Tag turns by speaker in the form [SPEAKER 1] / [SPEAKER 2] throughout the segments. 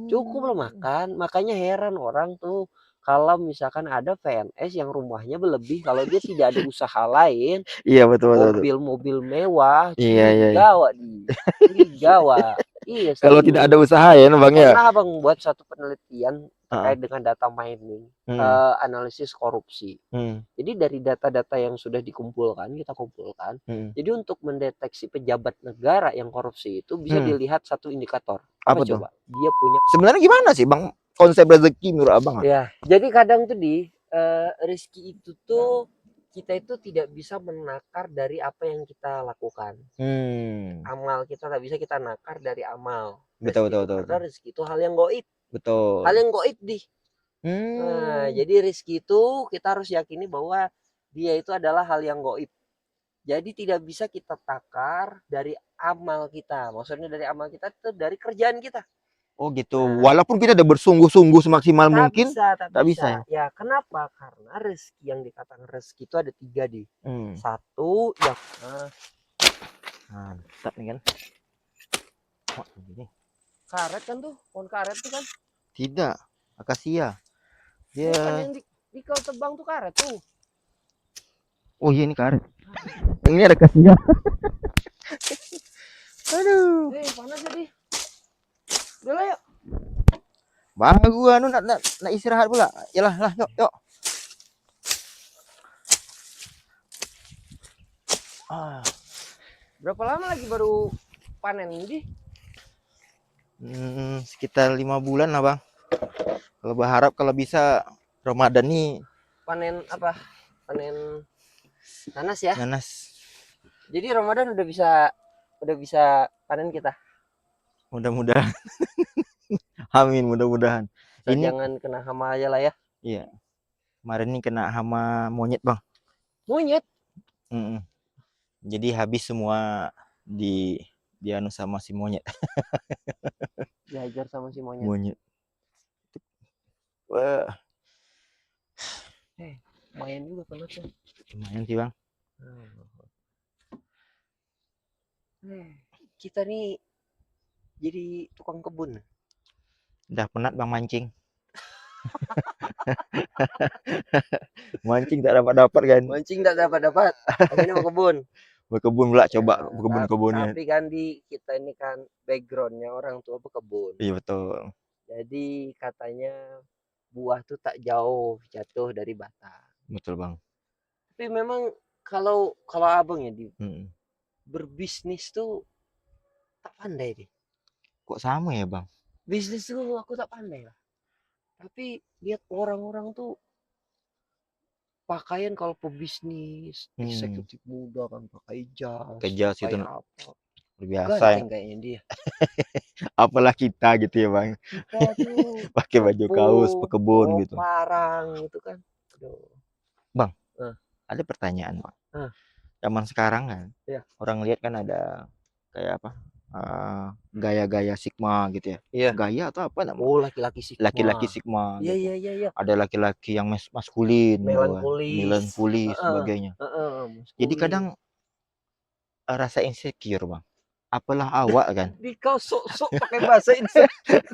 [SPEAKER 1] Cukup loh
[SPEAKER 2] Hmm.
[SPEAKER 1] makan, makanya heran orang tuh kalau misalkan ada PNS yang rumahnya berlebih kalau dia tidak ada usaha lain,
[SPEAKER 2] Iya, betul betul betul.
[SPEAKER 1] mobil-mobil mewah,
[SPEAKER 2] Iya iya iya.
[SPEAKER 1] curigawa curigawa. Iya
[SPEAKER 2] Kalau tidak ada
[SPEAKER 1] serius.
[SPEAKER 2] usaha ya Bang ya?
[SPEAKER 1] Pernah Abang buat satu penelitian
[SPEAKER 2] Heeh.
[SPEAKER 1] terkait dengan data mining,
[SPEAKER 2] Hmm.
[SPEAKER 1] analisis korupsi.
[SPEAKER 2] Hmm.
[SPEAKER 1] Jadi dari data-data yang sudah dikumpulkan, kita kumpulkan,
[SPEAKER 2] Hmm.
[SPEAKER 1] jadi untuk mendeteksi pejabat negara yang korupsi itu bisa
[SPEAKER 2] Hmm.
[SPEAKER 1] dilihat satu indikator. Apa
[SPEAKER 2] Apa tuh?
[SPEAKER 1] coba? Dia punya.
[SPEAKER 2] Sebenarnya gimana sih Bang konsep rezeki menurut Abang?
[SPEAKER 1] Ya, jadi kadang tuh rezeki itu tuh kita itu tidak bisa menakar dari apa yang kita lakukan.
[SPEAKER 2] Hmm.
[SPEAKER 1] Amal kita tak bisa kita nakar dari amal.
[SPEAKER 2] Betul
[SPEAKER 1] Rezeki
[SPEAKER 2] betul
[SPEAKER 1] itu
[SPEAKER 2] betul
[SPEAKER 1] karena
[SPEAKER 2] betul.
[SPEAKER 1] rezeki itu hal yang goib. Hal
[SPEAKER 2] Betul.
[SPEAKER 1] yang goib di. Nah,
[SPEAKER 2] Hmm.
[SPEAKER 1] jadi rezeki itu kita harus yakini bahwa dia itu adalah hal yang goib. Jadi tidak bisa kita takar dari amal kita. Maksudnya dari amal kita itu dari kerjaan kita.
[SPEAKER 2] Oh gitu.
[SPEAKER 1] Nah,
[SPEAKER 2] Walaupun kita udah bersungguh-sungguh semaksimal
[SPEAKER 1] tak
[SPEAKER 2] mungkin,
[SPEAKER 1] bisa, tak
[SPEAKER 2] tak
[SPEAKER 1] bisa.
[SPEAKER 2] bisa ya.
[SPEAKER 1] Ya, kenapa? Karena rezeki yang dikatakan rezeki itu ada tiga di.
[SPEAKER 2] Hmm.
[SPEAKER 1] Satu yang
[SPEAKER 2] Mantap nih kan. Oh, ini.
[SPEAKER 1] karet kan tuh, pohon karet tuh kan.
[SPEAKER 2] Tidak, akasia.
[SPEAKER 1] Bukan
[SPEAKER 2] Dia.
[SPEAKER 1] yang di kau tebang tuh karet tuh.
[SPEAKER 2] Oh iya ini karet. Ini ada akasia. Aduh.
[SPEAKER 1] Panas jadi. Udah lah yuk.
[SPEAKER 2] Bang gua nak istirahat pula. Yalah lah yuk yuk. Ah.
[SPEAKER 1] Berapa lama lagi baru panen ini?
[SPEAKER 2] Sekitar 5 bulan lah Bang. Kalau berharap kalau bisa Ramadan nih
[SPEAKER 1] Panen apa? Panen nanas ya.
[SPEAKER 2] nanas.
[SPEAKER 1] Jadi Ramadan udah bisa panen kita.
[SPEAKER 2] Mudah-mudahan. Amin mudah-mudahan.
[SPEAKER 1] Asal
[SPEAKER 2] Ini
[SPEAKER 1] jangan kena hama aja lah ya.
[SPEAKER 2] iya. Kemarin ini kena hama monyet Bang.
[SPEAKER 1] Monyet
[SPEAKER 2] Mm-mm. Jadi habis semua di anu sama si monyet.
[SPEAKER 1] dihajar sama si monyet.
[SPEAKER 2] Monyet. Wah,
[SPEAKER 1] Lumayan juga panasnya.
[SPEAKER 2] lumayan sih Bang.
[SPEAKER 1] Kita nih jadi tukang kebun.
[SPEAKER 2] Udah penat Bang mancing. Mancing tak dapat-dapat kan.
[SPEAKER 1] Mancing tak dapat-dapat. Akhirnya mau kebun.
[SPEAKER 2] Berkebun pula
[SPEAKER 1] Ya,
[SPEAKER 2] coba berkebun-kebunnya.
[SPEAKER 1] tapi kan kita ini kan backgroundnya orang tua berkebun.
[SPEAKER 2] Iya betul.
[SPEAKER 1] Jadi katanya buah tuh tak jauh jatuh dari batang.
[SPEAKER 2] Betul Bang.
[SPEAKER 1] Tapi memang kalau abang ya
[SPEAKER 2] Mm.
[SPEAKER 1] berbisnis tuh tak pandai deh.
[SPEAKER 2] Kok sama ya Bang?
[SPEAKER 1] Bisnis tuh aku tak pandai lah. Tapi lihat orang-orang tuh pakaian kalau pebisnis, eksekutif muda kan pakai jas,
[SPEAKER 2] Kejas
[SPEAKER 1] pakai
[SPEAKER 2] itu
[SPEAKER 1] apa.
[SPEAKER 2] biasa ya.
[SPEAKER 1] Ganteng kayaknya dia.
[SPEAKER 2] Apalah kita gitu ya Bang.
[SPEAKER 1] Kita tuh
[SPEAKER 2] Pakai baju kaos
[SPEAKER 1] cepu,
[SPEAKER 2] pekebun
[SPEAKER 1] bawa
[SPEAKER 2] gitu.
[SPEAKER 1] parang gitu kan. Aduh.
[SPEAKER 2] Bang,
[SPEAKER 1] Eh,
[SPEAKER 2] ada pertanyaan Bang.
[SPEAKER 1] eh,
[SPEAKER 2] Zaman sekarang kan,
[SPEAKER 1] ya.
[SPEAKER 2] orang lihat kan ada kayak apa? Gaya-gaya Sigma gitu ya.
[SPEAKER 1] Iya.
[SPEAKER 2] Gaya atau apa namanya?
[SPEAKER 1] Oh, laki-laki
[SPEAKER 2] Laki-laki
[SPEAKER 1] Sigma.
[SPEAKER 2] Sigma
[SPEAKER 1] Iya,
[SPEAKER 2] gitu.
[SPEAKER 1] iya, iya, iya.
[SPEAKER 2] Ada laki-laki yang maskulin gitu kan.
[SPEAKER 1] Melankolis.
[SPEAKER 2] Melankolis
[SPEAKER 1] Heeh,
[SPEAKER 2] sebagainya.
[SPEAKER 1] heeh,
[SPEAKER 2] Jadi
[SPEAKER 1] maskulin.
[SPEAKER 2] kadang rasa insecure Bang. Apalah awak kan.
[SPEAKER 1] Di kau sok-sok pakai bahasa insecure.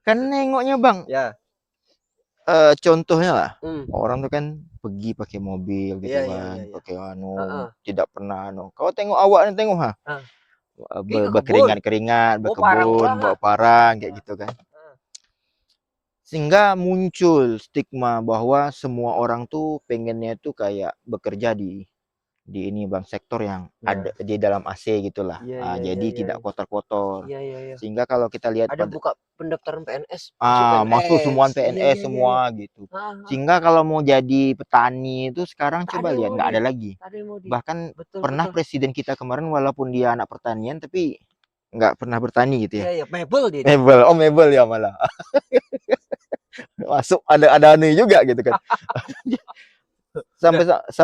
[SPEAKER 2] Kan nengoknya Bang,
[SPEAKER 1] Ya.
[SPEAKER 2] contohnya lah,
[SPEAKER 1] Hmm.
[SPEAKER 2] orang tuh kan pergi pakai mobil gitu
[SPEAKER 1] Iya, iya,
[SPEAKER 2] kan,
[SPEAKER 1] iya, iya.
[SPEAKER 2] pakai anu,
[SPEAKER 1] Heeh.
[SPEAKER 2] tidak pernah anu. Kau tengok awak nih tengok ha,
[SPEAKER 1] Ah, ke kebun.
[SPEAKER 2] berkeringat-keringat,
[SPEAKER 1] Oh, parang
[SPEAKER 2] berkebun,
[SPEAKER 1] pula
[SPEAKER 2] bawa
[SPEAKER 1] kah?
[SPEAKER 2] parang kayak gitu kan.
[SPEAKER 1] Ah,
[SPEAKER 2] Sehingga muncul stigma bahwa semua orang tuh pengennya tuh kayak bekerja di ini Bang, sektor yang ada
[SPEAKER 1] ya.
[SPEAKER 2] di dalam AC gitulah.
[SPEAKER 1] Iya, iya, iya,
[SPEAKER 2] Jadi
[SPEAKER 1] iya.
[SPEAKER 2] tidak kotor-kotor.
[SPEAKER 1] Iya, iya, iya.
[SPEAKER 2] Sehingga kalau kita lihat
[SPEAKER 1] Ada
[SPEAKER 2] pada
[SPEAKER 1] buka pendaftaran PNS, masuk
[SPEAKER 2] masuk
[SPEAKER 1] PNS.
[SPEAKER 2] semua
[SPEAKER 1] Iya,
[SPEAKER 2] PNS
[SPEAKER 1] iya, iya,
[SPEAKER 2] semua
[SPEAKER 1] iya.
[SPEAKER 2] gitu.
[SPEAKER 1] Ah, ah.
[SPEAKER 2] Sehingga kalau mau jadi petani itu sekarang
[SPEAKER 1] Tak
[SPEAKER 2] coba
[SPEAKER 1] ada yang
[SPEAKER 2] lihat
[SPEAKER 1] mau
[SPEAKER 2] nggak
[SPEAKER 1] di.
[SPEAKER 2] ada lagi.
[SPEAKER 1] Tak ada yang mau di.
[SPEAKER 2] Bahkan
[SPEAKER 1] Betul,
[SPEAKER 2] pernah
[SPEAKER 1] betul.
[SPEAKER 2] presiden kita kemarin walaupun dia anak pertanian tapi nggak pernah bertani gitu ya.
[SPEAKER 1] Iya, iya. Mebel dia di.
[SPEAKER 2] Mebel, oh mebel ya malah. Masuk ada aneh juga gitu kan.
[SPEAKER 1] Udah.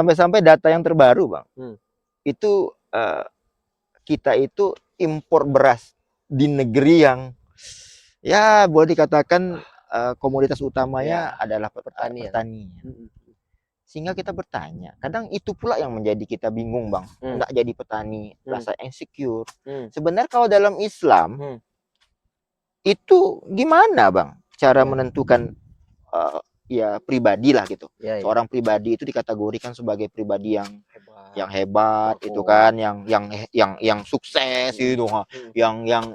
[SPEAKER 2] Sampai data yang terbaru Bang.
[SPEAKER 1] Hmm.
[SPEAKER 2] Itu kita itu impor beras di negeri yang ya boleh dikatakan komoditas utamanya
[SPEAKER 1] Ya,
[SPEAKER 2] adalah
[SPEAKER 1] pertanian.
[SPEAKER 2] pertanian.
[SPEAKER 1] Hmm.
[SPEAKER 2] Sehingga kita bertanya, kadang itu pula yang menjadi kita bingung Bang,
[SPEAKER 1] Hmm.
[SPEAKER 2] nggak jadi petani,
[SPEAKER 1] Hmm.
[SPEAKER 2] rasa insecure.
[SPEAKER 1] Hmm.
[SPEAKER 2] Sebenarnya kalau dalam Islam,
[SPEAKER 1] Hmm.
[SPEAKER 2] Itu gimana Bang cara
[SPEAKER 1] Iya,
[SPEAKER 2] menentukan ya pribadi lah gitu.
[SPEAKER 1] iya, iya.
[SPEAKER 2] Seorang pribadi itu dikategorikan sebagai pribadi yang
[SPEAKER 1] Hebat,
[SPEAKER 2] hebat itu kan,
[SPEAKER 1] jagoan.
[SPEAKER 2] yang sukses
[SPEAKER 1] Mhm,
[SPEAKER 2] gitu,
[SPEAKER 1] mhm.
[SPEAKER 2] yang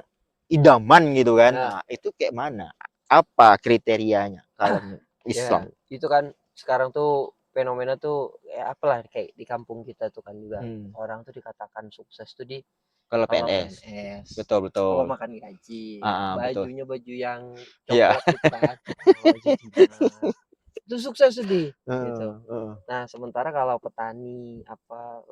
[SPEAKER 2] idaman gitu kan.
[SPEAKER 1] Nah,
[SPEAKER 2] Nah, itu kayak mana? Apa kriterianya kalau menurut
[SPEAKER 1] ya
[SPEAKER 2] Islam?
[SPEAKER 1] itu kan sekarang tuh fenomena tuh ya apalah kayak di kampung kita tuh kan juga
[SPEAKER 2] Hmm.
[SPEAKER 1] orang tuh dikatakan sukses tuh
[SPEAKER 2] Kalau
[SPEAKER 1] kalau
[SPEAKER 2] PNS,
[SPEAKER 1] PNS,
[SPEAKER 2] betul
[SPEAKER 1] kalau
[SPEAKER 2] betul.
[SPEAKER 1] makan gaji,
[SPEAKER 2] Betul.
[SPEAKER 1] bajunya baju yang
[SPEAKER 2] Iya.
[SPEAKER 1] coklat itu kan, baju dinas, itu sukses tuh gitu.
[SPEAKER 2] Heeh, heeh.
[SPEAKER 1] Nah, sementara kalau petani apa,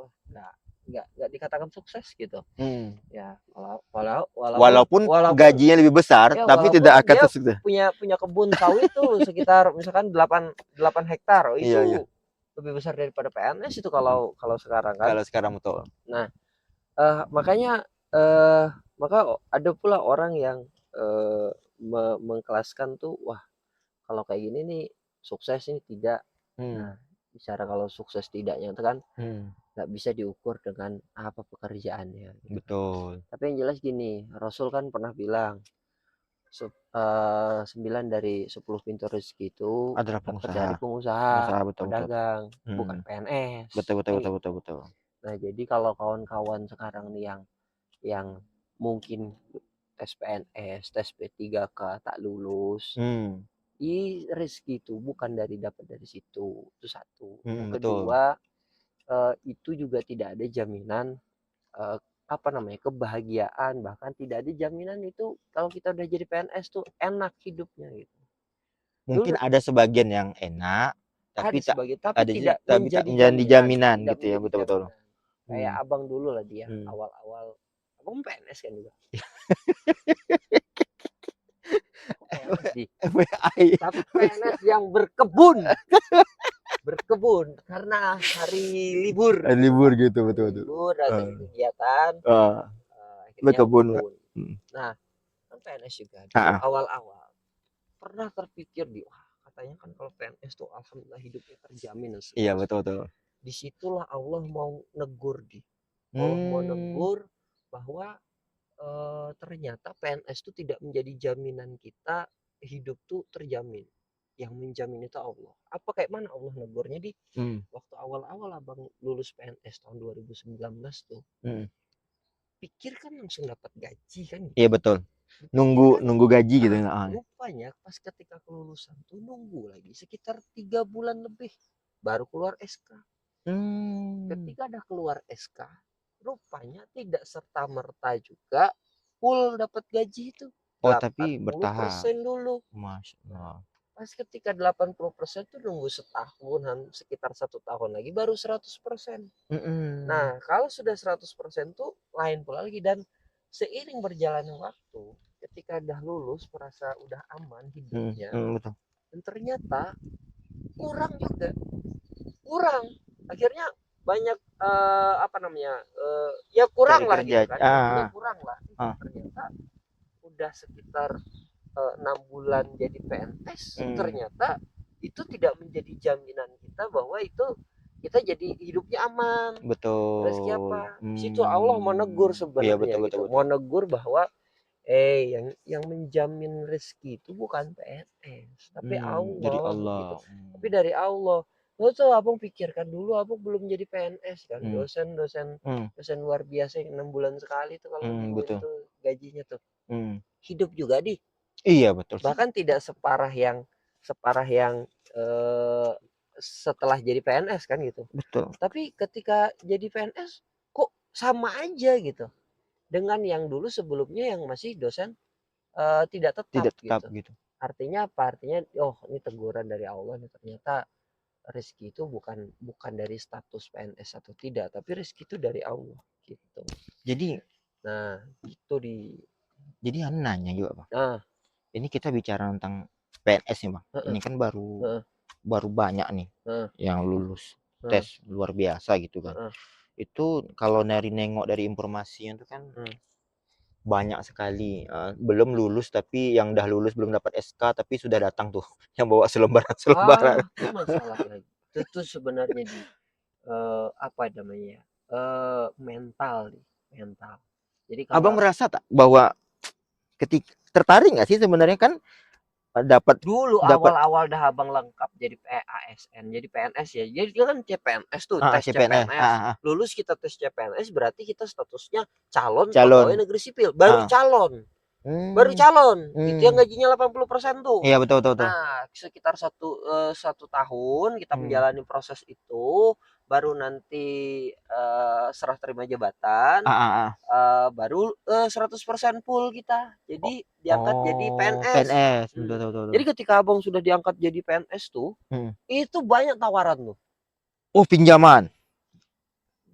[SPEAKER 1] nggak dikatakan sukses gitu.
[SPEAKER 2] Hmm.
[SPEAKER 1] Ya, walaupun
[SPEAKER 2] Walaupun
[SPEAKER 1] walaupun
[SPEAKER 2] gajinya lebih besar,
[SPEAKER 1] ya
[SPEAKER 2] tapi tidak
[SPEAKER 1] walaupun
[SPEAKER 2] akan
[SPEAKER 1] dia
[SPEAKER 2] sesukses.
[SPEAKER 1] punya kebun sawit tuh sekitar misalkan 8 8 hektar, oh
[SPEAKER 2] Iya iya.
[SPEAKER 1] itu lebih besar daripada PNS itu kalau kalau sekarang kan.
[SPEAKER 2] Kalau sekarang betul.
[SPEAKER 1] Nah, makanya, maka ada pula orang yang, mengkelaskan tuh, wah kalau kayak gini nih sukses ini tidak.
[SPEAKER 2] Hmm.
[SPEAKER 1] Nah, bicara kalau sukses tidaknya itu kan
[SPEAKER 2] Hmm.
[SPEAKER 1] nggak bisa diukur dengan apa pekerjaannya gitu kan.
[SPEAKER 2] Betul.
[SPEAKER 1] Tapi yang jelas gini, Rasul kan pernah bilang, 9 dari 10 pintu rezeki itu
[SPEAKER 2] Adalah
[SPEAKER 1] dapat
[SPEAKER 2] pengusaha.
[SPEAKER 1] dari pengusaha,
[SPEAKER 2] Pengusaha betul betul.
[SPEAKER 1] pedagang, bukan
[SPEAKER 2] Hmm.
[SPEAKER 1] PNS,
[SPEAKER 2] Betul betul
[SPEAKER 1] kan
[SPEAKER 2] betul
[SPEAKER 1] gitu.
[SPEAKER 2] betul betul.
[SPEAKER 1] Nah, jadi kalau kawan-kawan sekarang nih yang mungkin tes PNS, tes P3K tak lulus,
[SPEAKER 2] Hmm.
[SPEAKER 1] rezeki itu bukan dapat dari situ, itu satu.
[SPEAKER 2] Hmm,
[SPEAKER 1] Yang
[SPEAKER 2] betul.
[SPEAKER 1] kedua, itu juga tidak ada jaminan, apa namanya, kebahagiaan, bahkan tidak ada jaminan itu kalau kita udah jadi PNS tuh enak hidupnya gitu.
[SPEAKER 2] Mungkin
[SPEAKER 1] Dulu
[SPEAKER 2] ada sebagian yang enak,
[SPEAKER 1] ada
[SPEAKER 2] tapi tak
[SPEAKER 1] sebagai tapi
[SPEAKER 2] ada
[SPEAKER 1] tidak
[SPEAKER 2] tapi tak
[SPEAKER 1] menjadi
[SPEAKER 2] menjadi
[SPEAKER 1] jaminan,
[SPEAKER 2] jaminan
[SPEAKER 1] tidak
[SPEAKER 2] gitu ya,
[SPEAKER 1] menjadi
[SPEAKER 2] betul betul.
[SPEAKER 1] jaminan. Kayak
[SPEAKER 2] Hmm.
[SPEAKER 1] abang dulu lah dia
[SPEAKER 2] Hmm.
[SPEAKER 1] awal-awal, abang PNS kan juga. PNS
[SPEAKER 2] FYI.
[SPEAKER 1] tapi PNS yang berkebun karena hari libur gitu
[SPEAKER 2] Libur
[SPEAKER 1] kan,
[SPEAKER 2] gitu
[SPEAKER 1] hari
[SPEAKER 2] betul betul.
[SPEAKER 1] libur atau
[SPEAKER 2] Eh,
[SPEAKER 1] kegiatan,
[SPEAKER 2] eh,
[SPEAKER 1] akhirnya
[SPEAKER 2] berkebun.
[SPEAKER 1] berkebun.
[SPEAKER 2] Hmm.
[SPEAKER 1] Nah, kan PNS juga dulu
[SPEAKER 2] Ah, ah.
[SPEAKER 1] awal-awal pernah terpikir wah katanya kan kalau PNS tuh alhamdulillah hidupnya terjamin dan
[SPEAKER 2] Iya
[SPEAKER 1] seterusnya.
[SPEAKER 2] betul betul.
[SPEAKER 1] Disitulah Allah mau negur Allah mau
[SPEAKER 2] Hmm.
[SPEAKER 1] negur bahwa ternyata PNS itu tidak menjadi jaminan kita hidup tuh terjamin. Yang menjamin itu Allah. Apa kayak mana Allah negurnya
[SPEAKER 2] Hmm.
[SPEAKER 1] waktu awal-awal abang lulus PNS tahun 2019 tuh.
[SPEAKER 2] Hmm.
[SPEAKER 1] Pikir kan langsung dapat gaji kan
[SPEAKER 2] Iya
[SPEAKER 1] gitu.
[SPEAKER 2] betul.
[SPEAKER 1] Dipikir
[SPEAKER 2] Nunggu
[SPEAKER 1] kan,
[SPEAKER 2] nunggu gaji gitu. Ah.
[SPEAKER 1] rupanya pas ketika kelulusan tuh nunggu lagi sekitar 3 bulan lebih baru keluar SK.
[SPEAKER 2] Hmm.
[SPEAKER 1] Ketika ada keluar SK, rupanya tidak serta merta juga full dapat gaji itu.
[SPEAKER 2] Oh
[SPEAKER 1] delapan
[SPEAKER 2] tapi
[SPEAKER 1] puluh
[SPEAKER 2] bertahap.
[SPEAKER 1] persen dulu.
[SPEAKER 2] Masya
[SPEAKER 1] Nah,
[SPEAKER 2] Allah.
[SPEAKER 1] pas ketika 80% tuh nunggu setahun, sekitar 1 tahun lagi baru 100%.
[SPEAKER 2] Mm-mm.
[SPEAKER 1] Nah, kalau sudah 100% tuh lain pula lagi dan seiring berjalannya waktu, ketika udah lulus merasa udah aman hidupnya
[SPEAKER 2] Betul.
[SPEAKER 1] dan ternyata kurang juga, kurang. Akhirnya banyak apa namanya? Ya kurang
[SPEAKER 2] Cari
[SPEAKER 1] lah
[SPEAKER 2] kerja.
[SPEAKER 1] gitu kan. Intinya kurang lah.
[SPEAKER 2] Ah.
[SPEAKER 1] Ternyata udah sekitar 6 bulan jadi PNS,
[SPEAKER 2] Hmm.
[SPEAKER 1] ternyata itu tidak menjadi jaminan kita bahwa itu kita jadi hidupnya aman. Rezeki
[SPEAKER 2] Betul.
[SPEAKER 1] apa? Di situ Allah mau negur
[SPEAKER 2] Iya
[SPEAKER 1] sebenarnya
[SPEAKER 2] betul betul
[SPEAKER 1] gitu.
[SPEAKER 2] betul.
[SPEAKER 1] Mau negur bahwa yang menjamin rezeki itu bukan PNS, tapi
[SPEAKER 2] Dari
[SPEAKER 1] Allah gitu.
[SPEAKER 2] Allah.
[SPEAKER 1] Tapi dari Allah. Lo tuh abang pikirkan dulu abang belum jadi PNS kan,
[SPEAKER 2] Hmm.
[SPEAKER 1] dosen-dosen
[SPEAKER 2] Hmm.
[SPEAKER 1] dosen luar biasa yang 6 bulan sekali tuh kalau diumumin
[SPEAKER 2] Betul.
[SPEAKER 1] tuh gajinya tuh
[SPEAKER 2] Hmm.
[SPEAKER 1] hidup juga
[SPEAKER 2] Iya betul sih.
[SPEAKER 1] bahkan tidak separah yang setelah jadi PNS kan gitu.
[SPEAKER 2] Betul.
[SPEAKER 1] Tapi ketika jadi PNS kok sama aja gitu dengan yang dulu sebelumnya yang masih dosen tidak tetap
[SPEAKER 2] Tidak tetap
[SPEAKER 1] gitu.
[SPEAKER 2] gitu.
[SPEAKER 1] Artinya apa? Artinya oh ini teguran dari Allah nih ternyata rezeki itu bukan bukan dari status PNS atau tidak, tapi rezeki itu dari Allah gitu.
[SPEAKER 2] Jadi
[SPEAKER 1] Nah, gitu
[SPEAKER 2] anu nanya juga Bang.
[SPEAKER 1] nah,
[SPEAKER 2] Ini kita bicara tentang PNS nih Bang.
[SPEAKER 1] heeh,
[SPEAKER 2] Ini kan baru
[SPEAKER 1] heeh,
[SPEAKER 2] baru banyak nih
[SPEAKER 1] heeh,
[SPEAKER 2] yang lulus
[SPEAKER 1] heeh,
[SPEAKER 2] tes luar biasa gitu kan.
[SPEAKER 1] heeh,
[SPEAKER 2] Itu kalau dari nengok dari informasinya itu kan
[SPEAKER 1] heeh.
[SPEAKER 2] banyak sekali belum lulus tapi yang udah lulus belum dapat SK tapi sudah datang tuh yang bawa selembaran-selembaran.
[SPEAKER 1] Itu masalah lagi. Itu tuh sebenarnya apa namanya? Mental nih, mental. Jadi
[SPEAKER 2] Abang
[SPEAKER 1] kalau
[SPEAKER 2] merasa tak bahwa ketika tertarik nggak sih sebenarnya kan dapat
[SPEAKER 1] Dulu
[SPEAKER 2] dapat
[SPEAKER 1] awal-awal dah Abang lengkap jadi ASN, jadi PNS ya. Jadi dia kan CPNS tuh, tes
[SPEAKER 2] CPNS,
[SPEAKER 1] CPNS. Lulus kita tes CPNS berarti kita statusnya calon
[SPEAKER 2] calon,
[SPEAKER 1] pegawai negeri sipil. Baru
[SPEAKER 2] ah,
[SPEAKER 1] calon. Baru
[SPEAKER 2] hmm,
[SPEAKER 1] calon. Itu yang
[SPEAKER 2] hmm,
[SPEAKER 1] gajinya 80% tuh.
[SPEAKER 2] iya betul betul betul,
[SPEAKER 1] Nah, sekitar satu tahun kita
[SPEAKER 2] hmm,
[SPEAKER 1] menjalani proses itu, baru nanti serah terima jabatan,
[SPEAKER 2] ah.
[SPEAKER 1] baru 100% full kita. Jadi diangkat jadi
[SPEAKER 2] Oh,
[SPEAKER 1] PNS.
[SPEAKER 2] PNS, betul
[SPEAKER 1] Hmm.
[SPEAKER 2] betul betul.
[SPEAKER 1] Jadi ketika abang sudah diangkat jadi PNS tuh,
[SPEAKER 2] Hmm.
[SPEAKER 1] itu banyak tawaran tuh.
[SPEAKER 2] Oh, pinjaman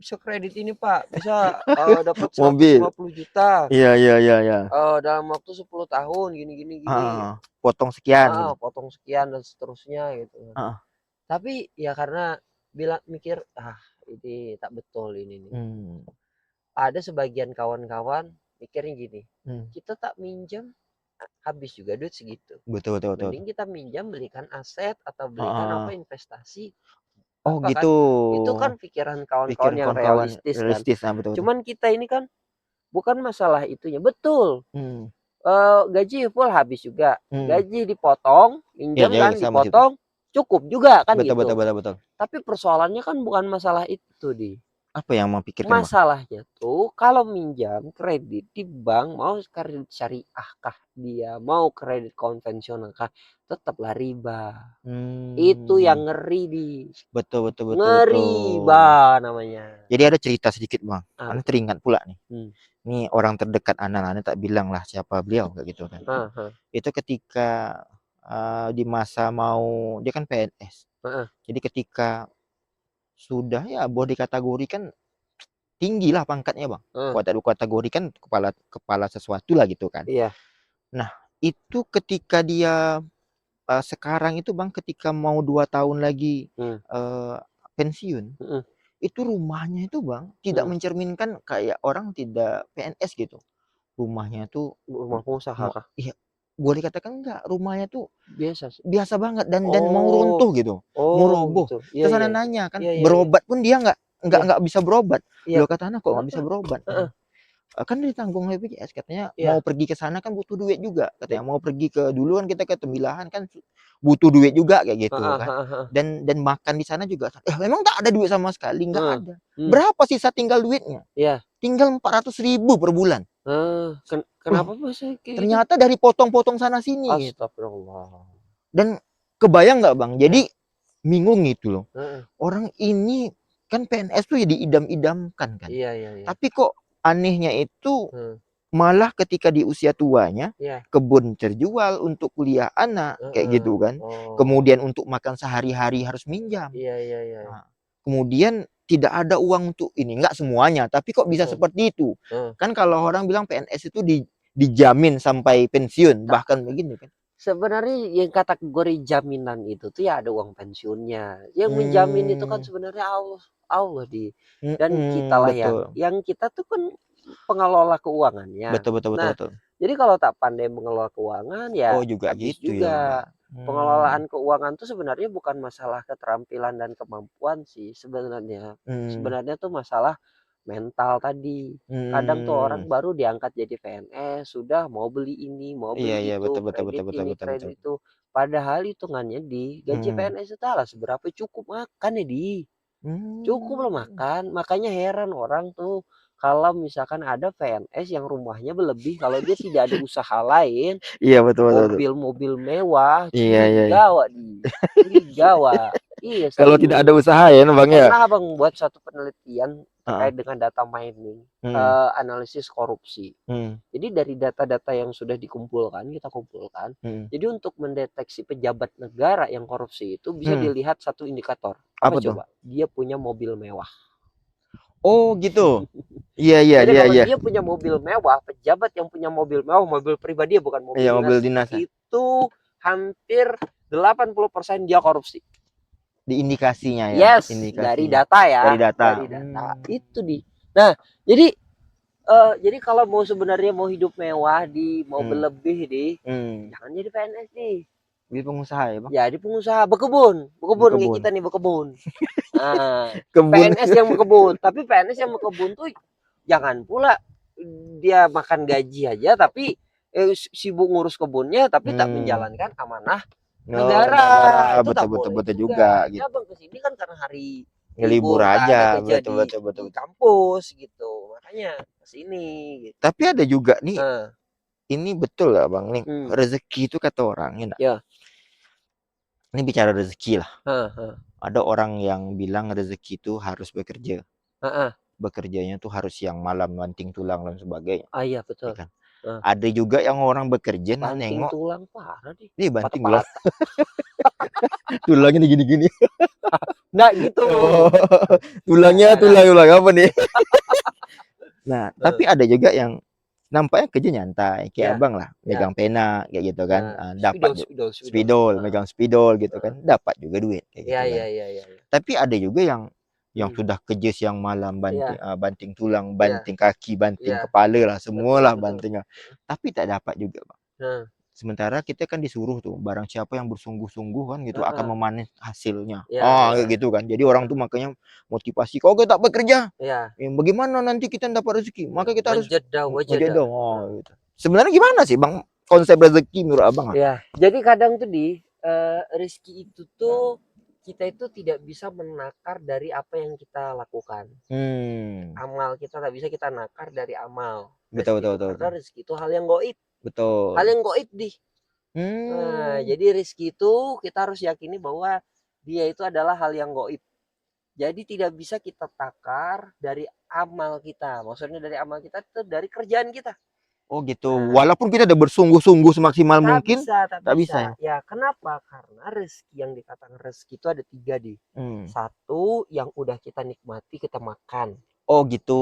[SPEAKER 1] Bisa kredit ini Pak, bisa dapat
[SPEAKER 2] mobil,
[SPEAKER 1] 150 juta
[SPEAKER 2] iya iya iya iya,
[SPEAKER 1] dalam waktu 10 tahun gini gini gini.
[SPEAKER 2] potong sekian gitu,
[SPEAKER 1] Potong sekian dan seterusnya gitu.
[SPEAKER 2] ah,
[SPEAKER 1] Tapi ya karena bilang mikir, ini tak betul ini nih.
[SPEAKER 2] hmm,
[SPEAKER 1] Ada sebagian kawan-kawan mikirnya gini,
[SPEAKER 2] hmm.
[SPEAKER 1] kita tak minjam habis juga duit segitu.
[SPEAKER 2] Betul betul betul,
[SPEAKER 1] Mending kita minjam belikan aset atau belikan
[SPEAKER 2] heeh.
[SPEAKER 1] apa investasi
[SPEAKER 2] Oh
[SPEAKER 1] apa kan.
[SPEAKER 2] gitu,
[SPEAKER 1] Itu kan pikiran kawan-kawan
[SPEAKER 2] pikiran
[SPEAKER 1] yang
[SPEAKER 2] kawan-kawan
[SPEAKER 1] realistis kan.
[SPEAKER 2] realistis, nah betul betul,
[SPEAKER 1] Cuman kita ini kan bukan masalah itunya. Betul.
[SPEAKER 2] hmm,
[SPEAKER 1] Gaji full habis juga.
[SPEAKER 2] hmm.
[SPEAKER 1] Gaji dipotong,
[SPEAKER 2] Iya
[SPEAKER 1] minjam
[SPEAKER 2] iya
[SPEAKER 1] kan
[SPEAKER 2] sama situ,
[SPEAKER 1] dipotong, cukup juga kan
[SPEAKER 2] betul betul
[SPEAKER 1] gitu.
[SPEAKER 2] betul betul.
[SPEAKER 1] Tapi persoalannya kan bukan masalah itu, Di.
[SPEAKER 2] Apa yang mau pikirkan Bang?
[SPEAKER 1] Masalahnya tuh kalau minjam kredit di bank, mau kredit syariah kah dia, mau kredit konvensional kah, tetaplah riba. Itu
[SPEAKER 2] Hmm,
[SPEAKER 1] yang ngeri, Di.
[SPEAKER 2] betul betul betul
[SPEAKER 1] Ngeri
[SPEAKER 2] betul.
[SPEAKER 1] namanya.
[SPEAKER 2] Jadi ada cerita sedikit Bang,
[SPEAKER 1] Ah,
[SPEAKER 2] Ana
[SPEAKER 1] betul.
[SPEAKER 2] teringat pula nih.
[SPEAKER 1] Hmm.
[SPEAKER 2] Ini orang terdekat Ana tak bilang lah siapa beliau kayak gitu kan.
[SPEAKER 1] Ah, ah,
[SPEAKER 2] Itu ketika di masa mau dia kan PNS.
[SPEAKER 1] ah,
[SPEAKER 2] Jadi ketika sudah ya boleh dikategorikan tinggi lah pangkatnya Bang.
[SPEAKER 1] ah.
[SPEAKER 2] Kalau tak dikategorikan kepala kepala sesuatu lah gitu kan.
[SPEAKER 1] Iya.
[SPEAKER 2] Nah, itu ketika dia sekarang itu Bang ketika mau 2 tahun lagi
[SPEAKER 1] Hmm.
[SPEAKER 2] pensiun,
[SPEAKER 1] Hmm.
[SPEAKER 2] itu rumahnya itu Bang tidak
[SPEAKER 1] Hmm.
[SPEAKER 2] mencerminkan kayak orang tidak PNS gitu. Rumahnya tuh
[SPEAKER 1] Rumah pengusaha kah?
[SPEAKER 2] iya, boleh dikatakan enggak, rumahnya tuh
[SPEAKER 1] Biasa sih.
[SPEAKER 2] biasa banget dan mau
[SPEAKER 1] Oh,
[SPEAKER 2] runtuh gitu, mau
[SPEAKER 1] oh
[SPEAKER 2] roboh.
[SPEAKER 1] gitu. Iya,
[SPEAKER 2] Terus
[SPEAKER 1] iya,
[SPEAKER 2] ana
[SPEAKER 1] iya.
[SPEAKER 2] nanya kan,
[SPEAKER 1] Iya, iya, iya.
[SPEAKER 2] berobat pun dia
[SPEAKER 1] Iya,
[SPEAKER 2] nggak bisa berobat.
[SPEAKER 1] iya.
[SPEAKER 2] Loh kata anak, "Kok nggak bisa
[SPEAKER 1] Kenapa?
[SPEAKER 2] berobat?"
[SPEAKER 1] Heeh.
[SPEAKER 2] Kan ditanggung BPJS katanya mau
[SPEAKER 1] Iya.
[SPEAKER 2] pergi ke sana kan butuh duit juga,
[SPEAKER 1] Bet
[SPEAKER 2] katanya mau pergi ke dulu kan kita ke Tembilahan kan butuh duit juga kayak gitu
[SPEAKER 1] heeh,
[SPEAKER 2] kan.
[SPEAKER 1] heeh, heeh.
[SPEAKER 2] Dan makan di sana juga, memang tak ada duit sama sekali, nggak
[SPEAKER 1] Heeh.
[SPEAKER 2] ada.
[SPEAKER 1] Hmm.
[SPEAKER 2] Berapa sisa tinggal duitnya?
[SPEAKER 1] Iya.
[SPEAKER 2] Tinggal 400.000 per bulan.
[SPEAKER 1] Kenapa bisa kayak gitu?
[SPEAKER 2] Ternyata dari potong-potong sana sini gitu.
[SPEAKER 1] Astagfirullah.
[SPEAKER 2] Dan kebayang nggak Bang?
[SPEAKER 1] Iya.
[SPEAKER 2] Jadi bingung gitu loh.
[SPEAKER 1] Heeh.
[SPEAKER 2] Orang ini kan PNS tuh ya diidam-idamkan kan.
[SPEAKER 1] Iya, iya, iya.
[SPEAKER 2] Tapi kok anehnya itu
[SPEAKER 1] Heeh.
[SPEAKER 2] malah ketika di usia tuanya
[SPEAKER 1] Iya.
[SPEAKER 2] kebun terjual untuk kuliah anak kayak
[SPEAKER 1] Heeh.
[SPEAKER 2] gitu kan.
[SPEAKER 1] Oh.
[SPEAKER 2] Kemudian untuk makan sehari-hari harus minjam.
[SPEAKER 1] Iya, iya, iya.
[SPEAKER 2] Nah, kemudian tidak ada uang untuk ini, enggak semuanya, tapi kok bisa
[SPEAKER 1] Heeh.
[SPEAKER 2] seperti itu?
[SPEAKER 1] Heeh.
[SPEAKER 2] Kan kalau orang bilang PNS itu dijamin sampai pensiun,
[SPEAKER 1] Tak
[SPEAKER 2] bahkan begini kan.
[SPEAKER 1] sebenarnya yang kategori jaminan itu tuh ya ada uang pensiunnya. Yang menjamin itu kan
[SPEAKER 2] Hmm,
[SPEAKER 1] sebenarnya Allah, Allah di dan kitalah
[SPEAKER 2] betul.
[SPEAKER 1] yang kita tuh kan pengelola keuangannya.
[SPEAKER 2] Betul betul betul
[SPEAKER 1] Nah,
[SPEAKER 2] betul.
[SPEAKER 1] jadi kalau tak pandai mengelola keuangan ya
[SPEAKER 2] Oh juga
[SPEAKER 1] habis
[SPEAKER 2] gitu ya
[SPEAKER 1] juga.
[SPEAKER 2] Bang.
[SPEAKER 1] Pengelolaan keuangan tuh sebenarnya bukan masalah keterampilan dan kemampuan sih sebenarnya.
[SPEAKER 2] Mmm,
[SPEAKER 1] Sebenarnya tuh masalah mental tadi. Kadang tuh
[SPEAKER 2] mmm.
[SPEAKER 1] orang baru diangkat jadi PNS, sudah mau beli ini, mau
[SPEAKER 2] Iya
[SPEAKER 1] beli
[SPEAKER 2] iya,
[SPEAKER 1] itu,
[SPEAKER 2] betul betul betul
[SPEAKER 1] kredit
[SPEAKER 2] betul
[SPEAKER 1] ini,
[SPEAKER 2] betul betul.
[SPEAKER 1] kredit itu. Padahal hitungannya di gaji
[SPEAKER 2] Mhm.
[SPEAKER 1] PNS itu lah seberapa cukup makan ya di. Cukup loh
[SPEAKER 2] Mmm.
[SPEAKER 1] makan. Makanya heran orang tuh kalau misalkan ada PNS yang rumahnya berlebih kalau dia tidak ada usaha lain,
[SPEAKER 2] Iya, betul betul betul.
[SPEAKER 1] mobil-mobil mewah,
[SPEAKER 2] Iya iya iya.
[SPEAKER 1] curiga Wak di. Curiga Wak. Iya
[SPEAKER 2] Kalau tidak ada
[SPEAKER 1] serius.
[SPEAKER 2] usaha ya Bang ya?
[SPEAKER 1] Pernah Abang buat suatu penelitian
[SPEAKER 2] Heeh,
[SPEAKER 1] terkait dengan data mining,
[SPEAKER 2] mhm,
[SPEAKER 1] analisis korupsi.
[SPEAKER 2] mhm,
[SPEAKER 1] Jadi dari data-data yang sudah dikumpulkan, kita kumpulkan,
[SPEAKER 2] mhm,
[SPEAKER 1] jadi untuk mendeteksi pejabat negara yang korupsi itu bisa
[SPEAKER 2] mhm.
[SPEAKER 1] dilihat satu indikator. Apa
[SPEAKER 2] Apa tuh?
[SPEAKER 1] coba? Dia punya mobil mewah.
[SPEAKER 2] Oh gitu? Iya iya
[SPEAKER 1] Jadi
[SPEAKER 2] iya
[SPEAKER 1] kalau
[SPEAKER 2] iya.
[SPEAKER 1] dia punya mobil mewah, pejabat yang punya mobil mewah, mobil pribadi ya, bukan mobil
[SPEAKER 2] Iya mobil
[SPEAKER 1] dinas,
[SPEAKER 2] dinas ya?
[SPEAKER 1] itu hampir 80% dia korupsi.
[SPEAKER 2] Di indikasinya ya?
[SPEAKER 1] Yes, dari
[SPEAKER 2] Indikasinya.
[SPEAKER 1] data
[SPEAKER 2] Dari
[SPEAKER 1] ya,
[SPEAKER 2] data?
[SPEAKER 1] dari data. Itu di. Nah, jadi jadi kalau mau sebenarnya mau hidup mewah di mau
[SPEAKER 2] Mmm,
[SPEAKER 1] berlebih di
[SPEAKER 2] mmm.
[SPEAKER 1] jangan jadi PNS nih.
[SPEAKER 2] Jadi pengusaha ya Bang?
[SPEAKER 1] Jadi pengusaha berkebun, berkebun kayak
[SPEAKER 2] Berkebun?
[SPEAKER 1] kita nih berkebun. Nah,
[SPEAKER 2] Kebun.
[SPEAKER 1] PNS yang berkebun, tapi PNS yang berkebun tuh jangan pula dia makan gaji aja tapi sibuk ngurus kebunnya tapi tak
[SPEAKER 2] Hmm.
[SPEAKER 1] menjalankan amanah
[SPEAKER 2] Oh, negara,
[SPEAKER 1] negara. Itu tak
[SPEAKER 2] betul betul
[SPEAKER 1] boleh
[SPEAKER 2] betul juga
[SPEAKER 1] juga. Ya
[SPEAKER 2] gitu.
[SPEAKER 1] Abang kesini kan karena hari
[SPEAKER 2] Ngelibur
[SPEAKER 1] libur, tak ada
[SPEAKER 2] aja,
[SPEAKER 1] kerja
[SPEAKER 2] betul
[SPEAKER 1] di
[SPEAKER 2] betul betul betul.
[SPEAKER 1] kampus gitu. Makanya kesini gitu.
[SPEAKER 2] Tapi ada juga nih,
[SPEAKER 1] Nah,
[SPEAKER 2] ini betul gak Bang nih,
[SPEAKER 1] hmm,
[SPEAKER 2] rezeki itu kata orang ya nggak?
[SPEAKER 1] ya,
[SPEAKER 2] Ini bicara rezeki lah.
[SPEAKER 1] heeh,
[SPEAKER 2] Ada orang yang bilang rezeki itu harus bekerja.
[SPEAKER 1] heeh.
[SPEAKER 2] Bekerjanya tuh harus siang malam, banting tulang dan sebagainya,
[SPEAKER 1] Ah, iya
[SPEAKER 2] ya
[SPEAKER 1] betul.
[SPEAKER 2] kan?
[SPEAKER 1] Heeh.
[SPEAKER 2] Ada juga yang orang bekerja nah
[SPEAKER 1] Banting
[SPEAKER 2] nengok,
[SPEAKER 1] tulang parah deh,
[SPEAKER 2] nih banting tulang,
[SPEAKER 1] patah-patah.
[SPEAKER 2] tulangnya gini-gini.
[SPEAKER 1] Nggak gitu.
[SPEAKER 2] Oh, tulangnya
[SPEAKER 1] Nggak, nggak.
[SPEAKER 2] tulang apa nih? Nah,
[SPEAKER 1] Heeh.
[SPEAKER 2] tapi ada juga yang nampaknya kerja nyantai, kayak
[SPEAKER 1] Ya,
[SPEAKER 2] Abang lah,
[SPEAKER 1] ya.
[SPEAKER 2] megang pena kayak gitu kan,
[SPEAKER 1] Nah,
[SPEAKER 2] dapat
[SPEAKER 1] spidol, spidol, spidol.
[SPEAKER 2] spidol,
[SPEAKER 1] Heeh,
[SPEAKER 2] megang spidol gitu
[SPEAKER 1] heeh.
[SPEAKER 2] kan, dapat juga duit kayak
[SPEAKER 1] Iya,
[SPEAKER 2] gitu
[SPEAKER 1] iya,
[SPEAKER 2] kan.
[SPEAKER 1] iya, iya, iya.
[SPEAKER 2] Tapi ada juga yang
[SPEAKER 1] Hmm.
[SPEAKER 2] sudah kerja siang malam,
[SPEAKER 1] Iya,
[SPEAKER 2] banting tulang,
[SPEAKER 1] iya,
[SPEAKER 2] banting kaki, banting
[SPEAKER 1] iya.
[SPEAKER 2] kepala lah,
[SPEAKER 1] Betul,
[SPEAKER 2] semualah
[SPEAKER 1] betul.
[SPEAKER 2] banting lah, tapi tak dapat juga, Bang.
[SPEAKER 1] Nah,
[SPEAKER 2] Sementara kita kan disuruh tuh, barang siapa yang bersungguh-sungguh kan gitu akan
[SPEAKER 1] heeh.
[SPEAKER 2] memanen hasilnya.
[SPEAKER 1] Iya,
[SPEAKER 2] Ah,
[SPEAKER 1] iya.
[SPEAKER 2] kayak gitu kan. Jadi orang
[SPEAKER 1] Heeh.
[SPEAKER 2] tuh makanya motivasi, "Kalau kita tak bekerja,
[SPEAKER 1] Iya,
[SPEAKER 2] bagaimana nanti kita dapat rezeki?
[SPEAKER 1] iya.
[SPEAKER 2] Maka kita harus
[SPEAKER 1] Wajada, wajada.
[SPEAKER 2] ngejodoh."
[SPEAKER 1] Nah,
[SPEAKER 2] Oh, gitu. Sebenarnya gimana sih, Bang, konsep rezeki menurut Abang, ah?
[SPEAKER 1] iya. Jadi kadang tuh rezeki itu tuh kita itu tidak bisa menakar dari apa yang kita lakukan.
[SPEAKER 2] Hmm,
[SPEAKER 1] Amal kita tak bisa kita nakar dari amal
[SPEAKER 2] betul
[SPEAKER 1] rezeki
[SPEAKER 2] betul
[SPEAKER 1] itu,
[SPEAKER 2] betul
[SPEAKER 1] karena
[SPEAKER 2] betul.
[SPEAKER 1] rezeki itu hal yang goib, hal
[SPEAKER 2] Betul.
[SPEAKER 1] yang goib di. Nah,
[SPEAKER 2] Hmm.
[SPEAKER 1] jadi rezeki itu kita harus yakini bahwa dia itu adalah hal yang goib. Jadi tidak bisa kita takar dari amal kita. Maksudnya dari amal kita itu dari kerjaan kita.
[SPEAKER 2] Oh, gitu.
[SPEAKER 1] Nah,
[SPEAKER 2] Walaupun kita udah bersungguh-sungguh semaksimal
[SPEAKER 1] tak
[SPEAKER 2] mungkin,
[SPEAKER 1] bisa, tak
[SPEAKER 2] tak
[SPEAKER 1] bisa.
[SPEAKER 2] bisa ya?
[SPEAKER 1] Ya, kenapa? Karena rezeki yang dikatakan rezeki itu ada tiga, di.
[SPEAKER 2] Hmm.
[SPEAKER 1] Satu, yang udah kita nikmati, kita makan.
[SPEAKER 2] Oh, gitu.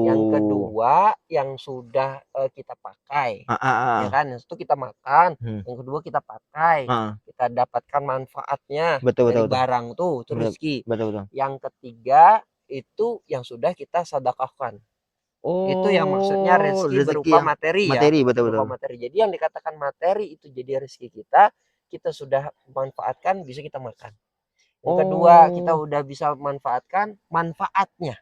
[SPEAKER 1] Yang kedua, yang sudah kita pakai.
[SPEAKER 2] Ah, ah,
[SPEAKER 1] Ya
[SPEAKER 2] ah.
[SPEAKER 1] kan? Yang itu kita makan.
[SPEAKER 2] Hmm.
[SPEAKER 1] Yang kedua kita pakai.
[SPEAKER 2] Ah.
[SPEAKER 1] Kita dapatkan manfaatnya
[SPEAKER 2] Betul betul
[SPEAKER 1] dari
[SPEAKER 2] betul.
[SPEAKER 1] barang tuh, itu
[SPEAKER 2] Betul
[SPEAKER 1] rezeki.
[SPEAKER 2] betul betul.
[SPEAKER 1] Yang ketiga, itu yang sudah kita sedekahkan. Itu yang maksudnya
[SPEAKER 2] Oh,
[SPEAKER 1] rezeki
[SPEAKER 2] rezeki
[SPEAKER 1] berupa
[SPEAKER 2] yang
[SPEAKER 1] materi ya,
[SPEAKER 2] materi, betul
[SPEAKER 1] berupa
[SPEAKER 2] betul.
[SPEAKER 1] materi. Jadi yang dikatakan materi itu jadi rezeki kita, kita sudah manfaatkan bisa kita makan. Yang kedua, kita
[SPEAKER 2] Oh.
[SPEAKER 1] udah bisa manfaatkan manfaatnya.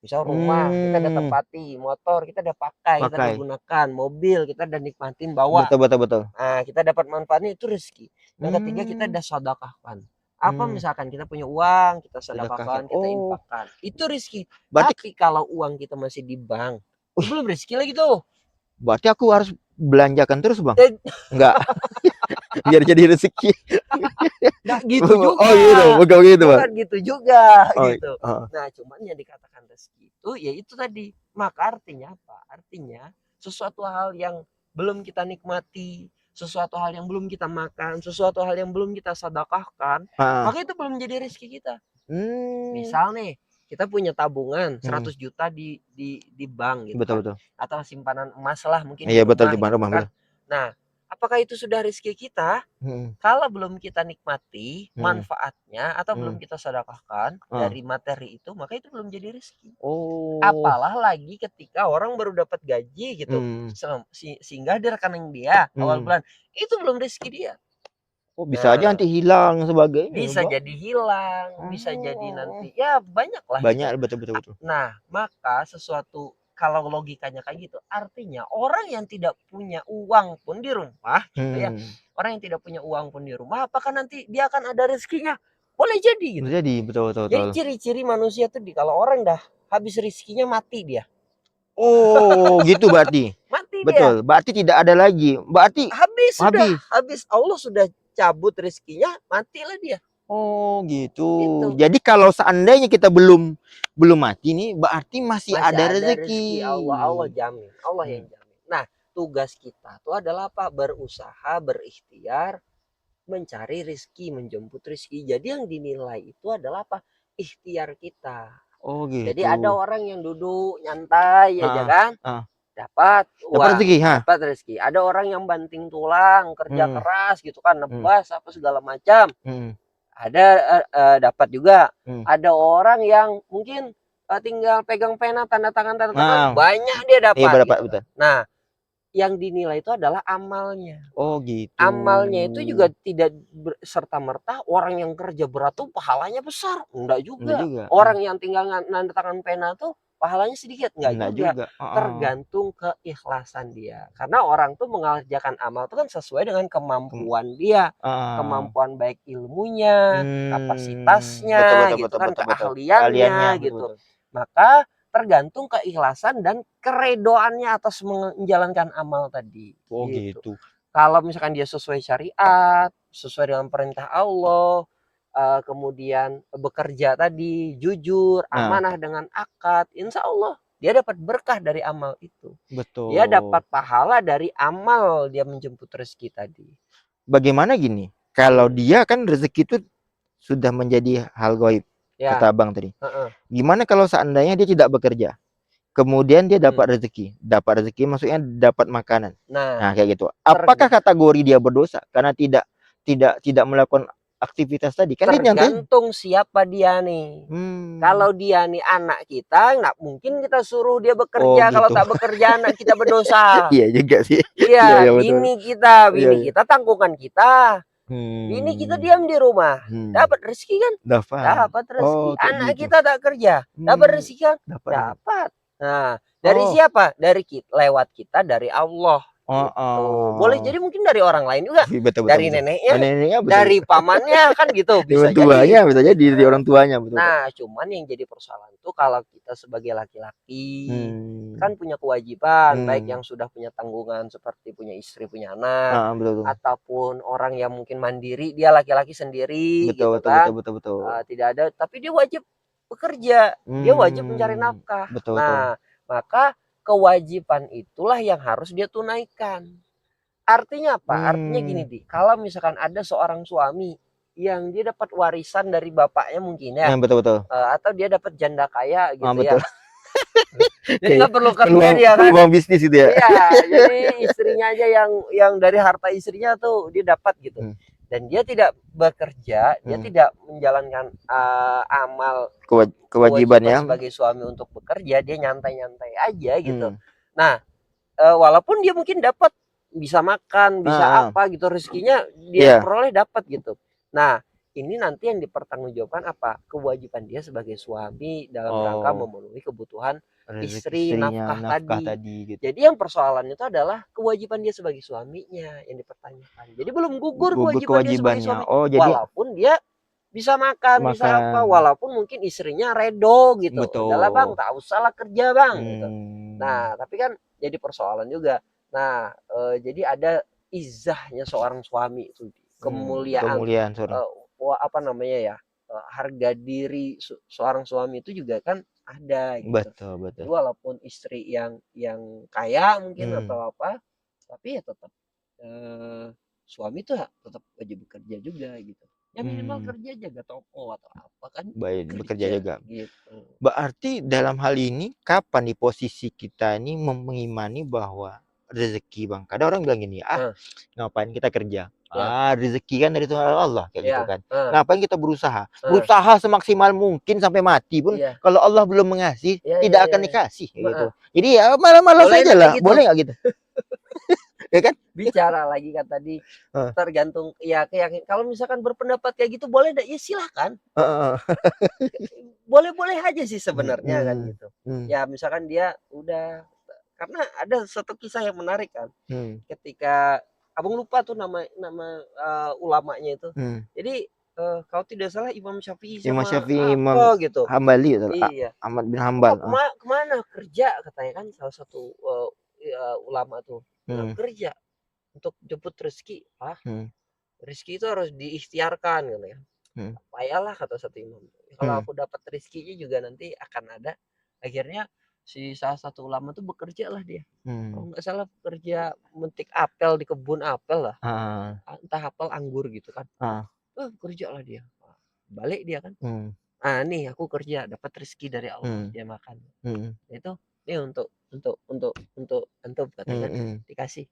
[SPEAKER 1] Misal rumah, kita udah
[SPEAKER 2] Hmm.
[SPEAKER 1] tempati, motor kita udah pakai, kita udah
[SPEAKER 2] Pakai.
[SPEAKER 1] gunakan, mobil kita udah nikmatin bawa.
[SPEAKER 2] Betul betul betul.
[SPEAKER 1] Nah, kita dapat manfaatnya itu rezeki. Yang ketiga kita
[SPEAKER 2] Hmm.
[SPEAKER 1] udah sedekahkan. Apa
[SPEAKER 2] Hmm.
[SPEAKER 1] misalkan kita punya uang, kita
[SPEAKER 2] Sedekahkan.
[SPEAKER 1] sedekahkan, kita
[SPEAKER 2] Oh,
[SPEAKER 1] infakkan. Itu rezeki.
[SPEAKER 2] berarti
[SPEAKER 1] Tapi kalau uang kita masih di bank, itu
[SPEAKER 2] wih,
[SPEAKER 1] belum rezeki lagi tuh.
[SPEAKER 2] berarti aku harus belanjakan terus, Bang?
[SPEAKER 1] Eh,
[SPEAKER 2] Enggak, biar jadi rezeki.
[SPEAKER 1] nggak gitu
[SPEAKER 2] Oh,
[SPEAKER 1] juga.
[SPEAKER 2] gitu, bukan gitu, Bang?
[SPEAKER 1] Bukan gitu juga
[SPEAKER 2] Oh,
[SPEAKER 1] gitu.
[SPEAKER 2] heeh.
[SPEAKER 1] Nah, cuman yang dikatakan rezeki itu ya itu tadi. Maka artinya apa? Artinya sesuatu hal yang belum kita nikmati, sesuatu hal yang belum kita makan, sesuatu hal yang belum kita sedekahkan,
[SPEAKER 2] Heeh.
[SPEAKER 1] maka itu belum jadi rezeki kita.
[SPEAKER 2] Hmm.
[SPEAKER 1] Misal nih, kita punya tabungan
[SPEAKER 2] Hmm.
[SPEAKER 1] 100 juta di bank gitu
[SPEAKER 2] Betul
[SPEAKER 1] kan.
[SPEAKER 2] betul.
[SPEAKER 1] Atau simpanan emas lah mungkin di
[SPEAKER 2] Iya, betul,
[SPEAKER 1] rumah
[SPEAKER 2] di
[SPEAKER 1] gitu
[SPEAKER 2] rumah,
[SPEAKER 1] kan.
[SPEAKER 2] betul.
[SPEAKER 1] Nah, apakah itu sudah rezeki kita?
[SPEAKER 2] Mhm.
[SPEAKER 1] Kalau belum kita nikmati
[SPEAKER 2] Mhm.
[SPEAKER 1] manfaatnya atau belum
[SPEAKER 2] Mhm.
[SPEAKER 1] kita sedekahkan
[SPEAKER 2] Heeh.
[SPEAKER 1] dari materi itu, maka itu belum jadi rezeki.
[SPEAKER 2] Oh.
[SPEAKER 1] Apalah lagi ketika orang baru dapat gaji gitu,
[SPEAKER 2] Mhm.
[SPEAKER 1] singgah di rekening dia awal
[SPEAKER 2] Mhm.
[SPEAKER 1] bulan, itu belum rezeki dia.
[SPEAKER 2] Oh, bisa aja
[SPEAKER 1] Nah,
[SPEAKER 2] nanti hilang sebagainya ya,
[SPEAKER 1] bisa
[SPEAKER 2] Bang?
[SPEAKER 1] jadi hilang, bisa jadi
[SPEAKER 2] Oh.
[SPEAKER 1] nanti ya banyak lah gitu.
[SPEAKER 2] Banyak, betul betul betul.
[SPEAKER 1] Nah, maka sesuatu kalau logikanya kayak gitu, artinya orang yang tidak punya uang pun di rumah gitu ya,
[SPEAKER 2] Hmm.
[SPEAKER 1] orang yang tidak punya uang pun di rumah, apakah nanti dia akan ada rezekinya? Boleh jadi gitu.
[SPEAKER 2] Bisa jadi, betul betul
[SPEAKER 1] Jadi
[SPEAKER 2] betul.
[SPEAKER 1] ciri-ciri manusia tuh kalau orang dah habis rezekinya mati dia.
[SPEAKER 2] Oh, gitu berarti?
[SPEAKER 1] Mati dia.
[SPEAKER 2] Betul, berarti tidak ada lagi, berarti
[SPEAKER 1] Habis sudah,
[SPEAKER 2] habis?
[SPEAKER 1] habis Allah sudah cabut rezekinya, matilah dia.
[SPEAKER 2] Oh, gitu.
[SPEAKER 1] Gitu.
[SPEAKER 2] Jadi kalau seandainya kita belum belum mati nih, berarti masih
[SPEAKER 1] Masih
[SPEAKER 2] ada
[SPEAKER 1] ada
[SPEAKER 2] rezeki.
[SPEAKER 1] rezeki Allah jamin, Allah yang
[SPEAKER 2] Hmm.
[SPEAKER 1] jamin. Nah, tugas kita tuh adalah apa? Berusaha, berikhtiar, mencari rezeki, menjemput rezeki. Jadi yang dinilai itu adalah apa? Ikhtiar kita.
[SPEAKER 2] Oh,
[SPEAKER 1] Jadi
[SPEAKER 2] gitu.
[SPEAKER 1] ada orang yang duduk nyantai aja
[SPEAKER 2] Heeh,
[SPEAKER 1] kan,
[SPEAKER 2] heeh.
[SPEAKER 1] dapat
[SPEAKER 2] Dapat
[SPEAKER 1] uang,
[SPEAKER 2] rezeki, ha?
[SPEAKER 1] dapat rezeki. Ada orang yang banting tulang, kerja
[SPEAKER 2] Hmm,
[SPEAKER 1] keras gitu kan,
[SPEAKER 2] hmm,
[SPEAKER 1] nebas apa segala macam.
[SPEAKER 2] hmm,
[SPEAKER 1] Ada dapat juga.
[SPEAKER 2] hmm.
[SPEAKER 1] Ada orang yang mungkin tinggal pegang pena tanda tangan
[SPEAKER 2] Nah,
[SPEAKER 1] banyak dia
[SPEAKER 2] iya
[SPEAKER 1] dapat
[SPEAKER 2] dapat
[SPEAKER 1] gitu kan.
[SPEAKER 2] betul.
[SPEAKER 1] Nah, yang dinilai itu adalah amalnya.
[SPEAKER 2] Oh, gitu.
[SPEAKER 1] Amalnya itu juga tidak serta merta orang yang kerja berat tuh pahalanya besar, enggak
[SPEAKER 2] Enggak
[SPEAKER 1] juga.
[SPEAKER 2] juga.
[SPEAKER 1] Orang yang tinggal nanda tangan pena tuh pahalanya sedikit? Enggak
[SPEAKER 2] Enggak
[SPEAKER 1] juga,
[SPEAKER 2] juga, heeh.
[SPEAKER 1] tergantung keikhlasan dia. Karena orang tuh mengerjakan amal itu kan sesuai dengan
[SPEAKER 2] Kem
[SPEAKER 1] kemampuan dia,
[SPEAKER 2] heeh.
[SPEAKER 1] kemampuan baik ilmunya,
[SPEAKER 2] Betul
[SPEAKER 1] kapasitasnya
[SPEAKER 2] betul
[SPEAKER 1] gitu
[SPEAKER 2] betul
[SPEAKER 1] kan,
[SPEAKER 2] betul betul. Keahliannya,
[SPEAKER 1] keahliannya
[SPEAKER 2] betul
[SPEAKER 1] gitu.
[SPEAKER 2] betul.
[SPEAKER 1] Maka tergantung keikhlasan dan keredoannya atas menjalankan amal tadi,
[SPEAKER 2] Oh
[SPEAKER 1] gitu.
[SPEAKER 2] gitu.
[SPEAKER 1] Kalau misalkan dia sesuai syariat, sesuai dengan perintah Allah, kemudian bekerja tadi jujur,
[SPEAKER 2] Nah,
[SPEAKER 1] amanah dengan akad, insya Allah dia dapat berkah dari amal itu. Dia dapat
[SPEAKER 2] betul.
[SPEAKER 1] pahala dari amal dia menjemput rezeki tadi.
[SPEAKER 2] Bagaimana gini, kalau
[SPEAKER 1] Hmm,
[SPEAKER 2] dia kan rezeki itu sudah menjadi hal gaib,
[SPEAKER 1] ya,
[SPEAKER 2] kata Abang tadi.
[SPEAKER 1] heeh.
[SPEAKER 2] Gimana kalau seandainya dia tidak bekerja, kemudian dia
[SPEAKER 1] Hmm.
[SPEAKER 2] dapat rezeki maksudnya dapat makanan.
[SPEAKER 1] Nah,
[SPEAKER 2] Nah, kayak gitu. Apakah kategori dia berdosa karena tidak melakukan aktivitas tadi? Kan dia nyantai.
[SPEAKER 1] tergantung siapa dia nih.
[SPEAKER 2] Hmm.
[SPEAKER 1] Kalau dia nih anak kita, nggak mungkin kita suruh dia
[SPEAKER 2] Oh
[SPEAKER 1] bekerja. Kalau
[SPEAKER 2] gitu.
[SPEAKER 1] tak bekerja, anak kita berdosa.
[SPEAKER 2] Iya juga sih. Iya
[SPEAKER 1] Iya,
[SPEAKER 2] iya betul. Iya
[SPEAKER 1] bini
[SPEAKER 2] iya.
[SPEAKER 1] kita tanggungan kita. Bini kita
[SPEAKER 2] Hmm.
[SPEAKER 1] diam di rumah,
[SPEAKER 2] Hmm.
[SPEAKER 1] dapat rezeki kan?
[SPEAKER 2] Dapat.
[SPEAKER 1] Dapat rezeki.
[SPEAKER 2] Oh kayak
[SPEAKER 1] Anak
[SPEAKER 2] gitu.
[SPEAKER 1] kita tak kerja, dapat
[SPEAKER 2] Hmm.
[SPEAKER 1] rezeki kan?
[SPEAKER 2] Dapat.
[SPEAKER 1] Dapat. Nah, dari
[SPEAKER 2] Oh.
[SPEAKER 1] siapa? Dari kita, lewat kita, dari Allah
[SPEAKER 2] Oh,
[SPEAKER 1] gitu. Boleh
[SPEAKER 2] oh.
[SPEAKER 1] jadi mungkin dari orang lain juga,
[SPEAKER 2] Betul betul
[SPEAKER 1] dari
[SPEAKER 2] betul.
[SPEAKER 1] neneknya,
[SPEAKER 2] Neneknya betul
[SPEAKER 1] dari
[SPEAKER 2] betul.
[SPEAKER 1] pamannya kan gitu,
[SPEAKER 2] Dengan
[SPEAKER 1] bisa jadi.
[SPEAKER 2] tuanya bisa jadi dari
[SPEAKER 1] Nah,
[SPEAKER 2] orang tuanya betul betul.
[SPEAKER 1] Nah, cuman yang jadi persoalan tuh kalau kita sebagai laki-laki
[SPEAKER 2] Hmm.
[SPEAKER 1] kan punya kewajiban, baik
[SPEAKER 2] Hmm.
[SPEAKER 1] yang sudah punya tanggungan seperti punya istri, punya anak,
[SPEAKER 2] Heeh, betul betul.
[SPEAKER 1] ataupun orang yang mungkin mandiri, dia laki-laki sendiri
[SPEAKER 2] Betul
[SPEAKER 1] gitu
[SPEAKER 2] betul
[SPEAKER 1] kan,
[SPEAKER 2] betul betul betul.
[SPEAKER 1] tidak ada, tapi dia wajib bekerja, dia wajib mencari
[SPEAKER 2] Hmm.
[SPEAKER 1] nafkah.
[SPEAKER 2] Betul betul.
[SPEAKER 1] Nah, maka kewajiban itulah yang harus dia tunaikan. Artinya apa? Artinya gini,
[SPEAKER 2] Hmm.
[SPEAKER 1] Di, kalau misalkan ada seorang suami yang dia dapat warisan dari bapaknya mungkin ya,
[SPEAKER 2] Betul betul.
[SPEAKER 1] atau dia dapat janda kaya gitu
[SPEAKER 2] Betul.
[SPEAKER 1] ya. Jadi
[SPEAKER 2] Kayak
[SPEAKER 1] nggak perlu kerja
[SPEAKER 2] peluang
[SPEAKER 1] dia kan.
[SPEAKER 2] peluang bisnis itu ya.
[SPEAKER 1] Iya, jadi istrinya aja yang dari harta istrinya tuh dia dapat gitu.
[SPEAKER 2] Hmm.
[SPEAKER 1] Dan dia tidak bekerja, dia
[SPEAKER 2] Hmm.
[SPEAKER 1] tidak menjalankan amal kewajiban
[SPEAKER 2] Kewajibannya.
[SPEAKER 1] sebagai suami untuk bekerja, dia nyantai-nyantai aja gitu.
[SPEAKER 2] Hmm.
[SPEAKER 1] Nah, walaupun dia mungkin dapat bisa makan, bisa
[SPEAKER 2] Heeh.
[SPEAKER 1] apa gitu, rezekinya dia
[SPEAKER 2] Iya.
[SPEAKER 1] peroleh dapat gitu. Nah, ini nanti yang dipertanggungjawabkan apa? Kewajiban dia sebagai suami dalam rangka
[SPEAKER 2] Oh,
[SPEAKER 1] memenuhi kebutuhan
[SPEAKER 2] rezeki
[SPEAKER 1] istri,
[SPEAKER 2] istrinya,
[SPEAKER 1] nafkah
[SPEAKER 2] nafkah
[SPEAKER 1] tadi.
[SPEAKER 2] tadi gitu.
[SPEAKER 1] Jadi yang persoalan itu adalah kewajiban dia sebagai suaminya yang dipertanyakan. Jadi belum gugur
[SPEAKER 2] Gugur
[SPEAKER 1] kewajiban dia sebagai
[SPEAKER 2] kewajibannya.
[SPEAKER 1] suami,
[SPEAKER 2] Oh, jadi
[SPEAKER 1] walaupun dia bisa makan, bisa apa,
[SPEAKER 2] makan.
[SPEAKER 1] walaupun mungkin istrinya redo gitu. Udahlah bang,
[SPEAKER 2] Betul.
[SPEAKER 1] tak usah lah kerja bang gitu.
[SPEAKER 2] Hmm.
[SPEAKER 1] Nah, tapi kan jadi persoalan juga. Nah, jadi ada izahnya seorang suami itu, kemuliaan,
[SPEAKER 2] Kemuliaan seorang.
[SPEAKER 1] apa namanya ya, harga diri seorang suami itu juga kan ada gitu.
[SPEAKER 2] Betul
[SPEAKER 1] Jadi
[SPEAKER 2] betul.
[SPEAKER 1] walaupun istri yang kaya mungkin
[SPEAKER 2] Hmm.
[SPEAKER 1] atau apa, tapi ya tetap, suami tuh tetap wajib bekerja juga gitu. Ya minimal
[SPEAKER 2] Hmm.
[SPEAKER 1] kerja, jaga toko atau apa kan,
[SPEAKER 2] Baik, bekerja
[SPEAKER 1] kerja
[SPEAKER 2] juga.
[SPEAKER 1] gitu.
[SPEAKER 2] Berarti dalam hal ini kapan di posisi kita ini mengimani bahwa rezeki Bang? Kadang orang bilang gini, "Ah,
[SPEAKER 1] Heeh,
[SPEAKER 2] ngapain kita kerja?
[SPEAKER 1] ya,
[SPEAKER 2] Ah, rezeki kan dari Tuhan Allah," kayak gitu
[SPEAKER 1] ya,
[SPEAKER 2] kan.
[SPEAKER 1] heeh,
[SPEAKER 2] Ngapain kita berusaha?
[SPEAKER 1] heeh,
[SPEAKER 2] Berusaha semaksimal mungkin sampai mati pun
[SPEAKER 1] iya,
[SPEAKER 2] kalau Allah belum mengasih,
[SPEAKER 1] iya iya
[SPEAKER 2] tidak
[SPEAKER 1] iya
[SPEAKER 2] akan
[SPEAKER 1] iya,
[SPEAKER 2] dikasih kayak gitu.
[SPEAKER 1] heeh.
[SPEAKER 2] Jadi ya malas-malas
[SPEAKER 1] Boleh
[SPEAKER 2] aja
[SPEAKER 1] nggak
[SPEAKER 2] lah,
[SPEAKER 1] kayak gitu?
[SPEAKER 2] boleh nggak gitu? Ya kan?
[SPEAKER 1] Bicara lagi kan tadi,
[SPEAKER 2] Heeh,
[SPEAKER 1] tergantung ya kalau misalkan berpendapat kayak gitu boleh nggak? Ya silahkan,
[SPEAKER 2] heeh,
[SPEAKER 1] boleh-boleh aja sih sebenarnya kan
[SPEAKER 2] mhm,
[SPEAKER 1] gitu.
[SPEAKER 2] mmm,
[SPEAKER 1] Ya misalkan dia udah, karena ada satu kisah yang menarik kan,
[SPEAKER 2] mmm,
[SPEAKER 1] ketika Abang lupa tuh nama nama, ulamanya itu.
[SPEAKER 2] mmm.
[SPEAKER 1] Jadi, kalau tidak salah Imam Syafi'i
[SPEAKER 2] Imam
[SPEAKER 1] sama
[SPEAKER 2] Syafi'i, Imam
[SPEAKER 1] apa gitu.
[SPEAKER 2] Hambali itu,
[SPEAKER 1] Iya.
[SPEAKER 2] Ahmad bin
[SPEAKER 1] "Kamu
[SPEAKER 2] Hambal,
[SPEAKER 1] kok kemana? Kerja," katanya kan salah satu, ulama tuh bilang,
[SPEAKER 2] mhm,
[SPEAKER 1] "Kerja untuk jemput rezeki." "Ah,
[SPEAKER 2] mhm,
[SPEAKER 1] rezeki itu harus diikhtiarkan," katanya.
[SPEAKER 2] mhm,
[SPEAKER 1] "Payahlah," kata satu imam, "kalau
[SPEAKER 2] mhm,
[SPEAKER 1] aku dapat rezekinya juga nanti akan ada." Akhirnya si salah satu ulama tuh bekerja lah dia.
[SPEAKER 2] mmm,
[SPEAKER 1] Kalau nggak salah bekerja metik apel di kebun apel lah,
[SPEAKER 2] heeh,
[SPEAKER 1] entah apel anggur gitu kan.
[SPEAKER 2] heeh,
[SPEAKER 1] Kerja lah dia. Balik dia kan,
[SPEAKER 2] mmm,
[SPEAKER 1] "Ah, nih aku kerja dapat rezeki dari Allah,"
[SPEAKER 2] mhm,
[SPEAKER 1] dia makan.
[SPEAKER 2] mhm,
[SPEAKER 1] Itu, "Nih untuk antum," katanya kan,
[SPEAKER 2] mhm.
[SPEAKER 1] dikasih.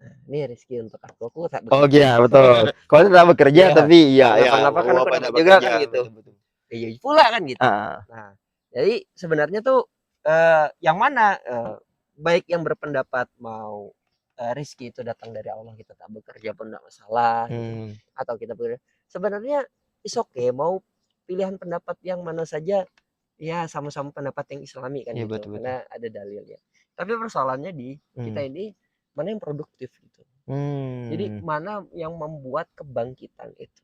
[SPEAKER 1] Nah, "Ini rezeki untuk aku tak
[SPEAKER 2] Oh
[SPEAKER 1] bekerja."
[SPEAKER 2] iya betul. Kalau tetap bekerja
[SPEAKER 1] Iya,
[SPEAKER 2] tapi iya
[SPEAKER 1] tak
[SPEAKER 2] iya,
[SPEAKER 1] ngapa-ngapa kan aku
[SPEAKER 2] walaupun
[SPEAKER 1] dapat
[SPEAKER 2] tidak
[SPEAKER 1] juga
[SPEAKER 2] bekerja,
[SPEAKER 1] kan gitu.
[SPEAKER 2] betul betul.
[SPEAKER 1] Iya pula kan gitu.
[SPEAKER 2] Heeh,
[SPEAKER 1] Nah, jadi sebenarnya tuh, yang mana, baik yang berpendapat mau, rezeki itu datang dari Allah, kita tak bekerja pun enggak masalah gitu,
[SPEAKER 2] mmm,
[SPEAKER 1] atau kita sebenarnya is okay mau pilihan pendapat yang mana saja ya sama-sama pendapat yang Islami kan
[SPEAKER 2] Iya,
[SPEAKER 1] gitu,
[SPEAKER 2] betul betul.
[SPEAKER 1] karena ada dalilnya. Tapi persoalannya di kita
[SPEAKER 2] Hmm.
[SPEAKER 1] ini mana yang produktif gitu. Jadi
[SPEAKER 2] Hmm.
[SPEAKER 1] mana yang membuat kebangkitan itu.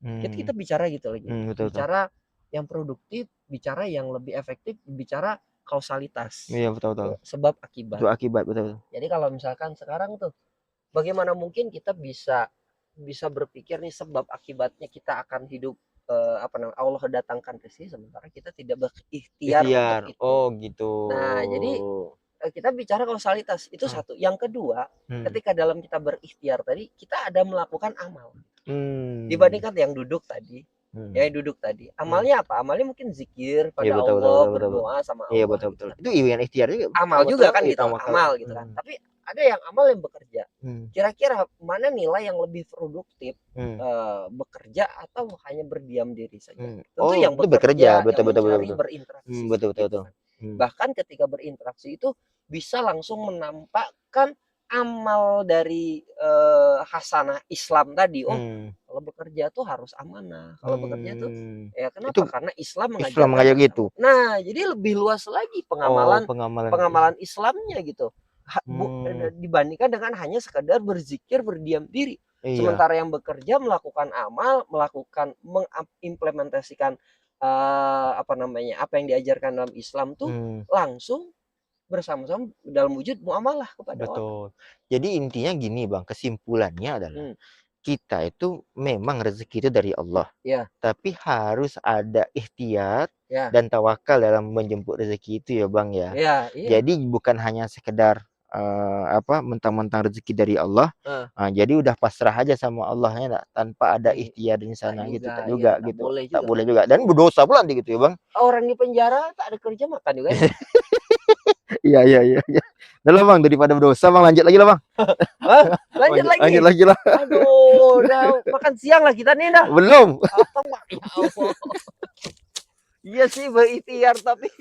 [SPEAKER 1] Kita
[SPEAKER 2] Hmm.
[SPEAKER 1] bicara gitu lagi,
[SPEAKER 2] Betul betul.
[SPEAKER 1] bicara yang produktif, bicara yang lebih efektif, bicara kausalitas,
[SPEAKER 2] Iya, betul betul.
[SPEAKER 1] sebab
[SPEAKER 2] Itu
[SPEAKER 1] akibat.
[SPEAKER 2] akibat, betul betul.
[SPEAKER 1] Jadi kalau misalkan sekarang tuh, bagaimana mungkin kita bisa bisa berpikir nih sebab akibatnya kita akan hidup, apa namanya, Allah datangkan rezeki sementara kita tidak berikhtiar untuk
[SPEAKER 2] Ikhtiar.
[SPEAKER 1] itu.
[SPEAKER 2] Oh, gitu.
[SPEAKER 1] Nah, jadi kita bicara kausalitas itu
[SPEAKER 2] Hmm.
[SPEAKER 1] satu. Yang kedua,
[SPEAKER 2] Hmm.
[SPEAKER 1] ketika dalam kita berikhtiar tadi, kita ada melakukan amal.
[SPEAKER 2] Hmm.
[SPEAKER 1] Dibandingkan yang duduk tadi,
[SPEAKER 2] Hmm.
[SPEAKER 1] ya duduk tadi.
[SPEAKER 2] Hmm.
[SPEAKER 1] Amalnya apa? Amalnya mungkin zikir
[SPEAKER 2] Iya,
[SPEAKER 1] pada
[SPEAKER 2] betul betul
[SPEAKER 1] Allah,
[SPEAKER 2] betul betul.
[SPEAKER 1] berdoa sama
[SPEAKER 2] Iya,
[SPEAKER 1] Allah
[SPEAKER 2] betul
[SPEAKER 1] gitu
[SPEAKER 2] betul.
[SPEAKER 1] kan.
[SPEAKER 2] Itu ikhtiar ikhtiar juga.
[SPEAKER 1] Amal
[SPEAKER 2] Betul,
[SPEAKER 1] juga kan
[SPEAKER 2] iya,
[SPEAKER 1] gitu,
[SPEAKER 2] tawakal.
[SPEAKER 1] amal gitu kan. Tapi ada yang amal yang bekerja. Kira-kira mana nilai yang lebih produktif, bekerja atau hanya berdiam diri saja? Tentu
[SPEAKER 2] Oh,
[SPEAKER 1] yang
[SPEAKER 2] itu bekerja.
[SPEAKER 1] bekerja, yang
[SPEAKER 2] Betul betul betul
[SPEAKER 1] mencari
[SPEAKER 2] betul.
[SPEAKER 1] berinteraksi
[SPEAKER 2] Betul betul
[SPEAKER 1] gitu
[SPEAKER 2] betul.
[SPEAKER 1] kan. Bahkan ketika berinteraksi itu bisa langsung menampakkan amal dari, hasanah Islam tadi. Oh, kalau bekerja tuh harus amanah, kalau bekerja tuh ya
[SPEAKER 2] Itu
[SPEAKER 1] kenapa? Karena Islam
[SPEAKER 2] Islam
[SPEAKER 1] mengajarkan
[SPEAKER 2] mengajak
[SPEAKER 1] harus
[SPEAKER 2] gitu.
[SPEAKER 1] amanah. Nah, jadi lebih luas lagi
[SPEAKER 2] Oh,
[SPEAKER 1] pengamalan
[SPEAKER 2] pengamalan.
[SPEAKER 1] pengamalan Islamnya gitu.
[SPEAKER 2] Hmm.
[SPEAKER 1] Dibandingkan dengan hanya sekadar berzikir, berdiam diri.
[SPEAKER 2] Iya.
[SPEAKER 1] Sementara yang bekerja melakukan amal, melakukan mengimplementasikan apa namanya, apa yang diajarkan dalam Islam tuh langsung bersama-sama dalam wujud muamalah kepada orang.
[SPEAKER 2] Betul. Jadi intinya gini Bang, kesimpulannya adalah
[SPEAKER 1] Hmm,
[SPEAKER 2] kita itu memang rezeki itu dari Allah,
[SPEAKER 1] ya,
[SPEAKER 2] tapi harus ada ikhtiar
[SPEAKER 1] ya,
[SPEAKER 2] dan tawakal dalam menjemput rezeki itu ya Bang ya.
[SPEAKER 1] ya, iya.
[SPEAKER 2] Jadi bukan hanya sekedar mentang-mentang rezeki dari Allah,
[SPEAKER 1] Eh,
[SPEAKER 2] jadi udah pasrah aja sama Allah ya nggak, tanpa ada
[SPEAKER 1] eh,
[SPEAKER 2] ikhtiar di
[SPEAKER 1] tak
[SPEAKER 2] sana gitu,
[SPEAKER 1] juga,
[SPEAKER 2] tak
[SPEAKER 1] ya,
[SPEAKER 2] juga
[SPEAKER 1] tak
[SPEAKER 2] gitu,
[SPEAKER 1] boleh
[SPEAKER 2] tak
[SPEAKER 1] juga
[SPEAKER 2] boleh
[SPEAKER 1] kan.
[SPEAKER 2] juga dan berdosa pula nanti gitu ya Bang.
[SPEAKER 1] Orang di penjara tak ada kerja makan juga ya.
[SPEAKER 2] Iya iya iya iya. Udah lah Bang, daripada berdosa Bang, lanjut lagi lah Bang.
[SPEAKER 1] Hah? Lanjut lagi.
[SPEAKER 2] Lanjut lagi lah.
[SPEAKER 1] Aduh, udah makan siang lah kita nih dah.
[SPEAKER 2] Belum.
[SPEAKER 1] Ya Allah. Iya sih berikhtiar tapi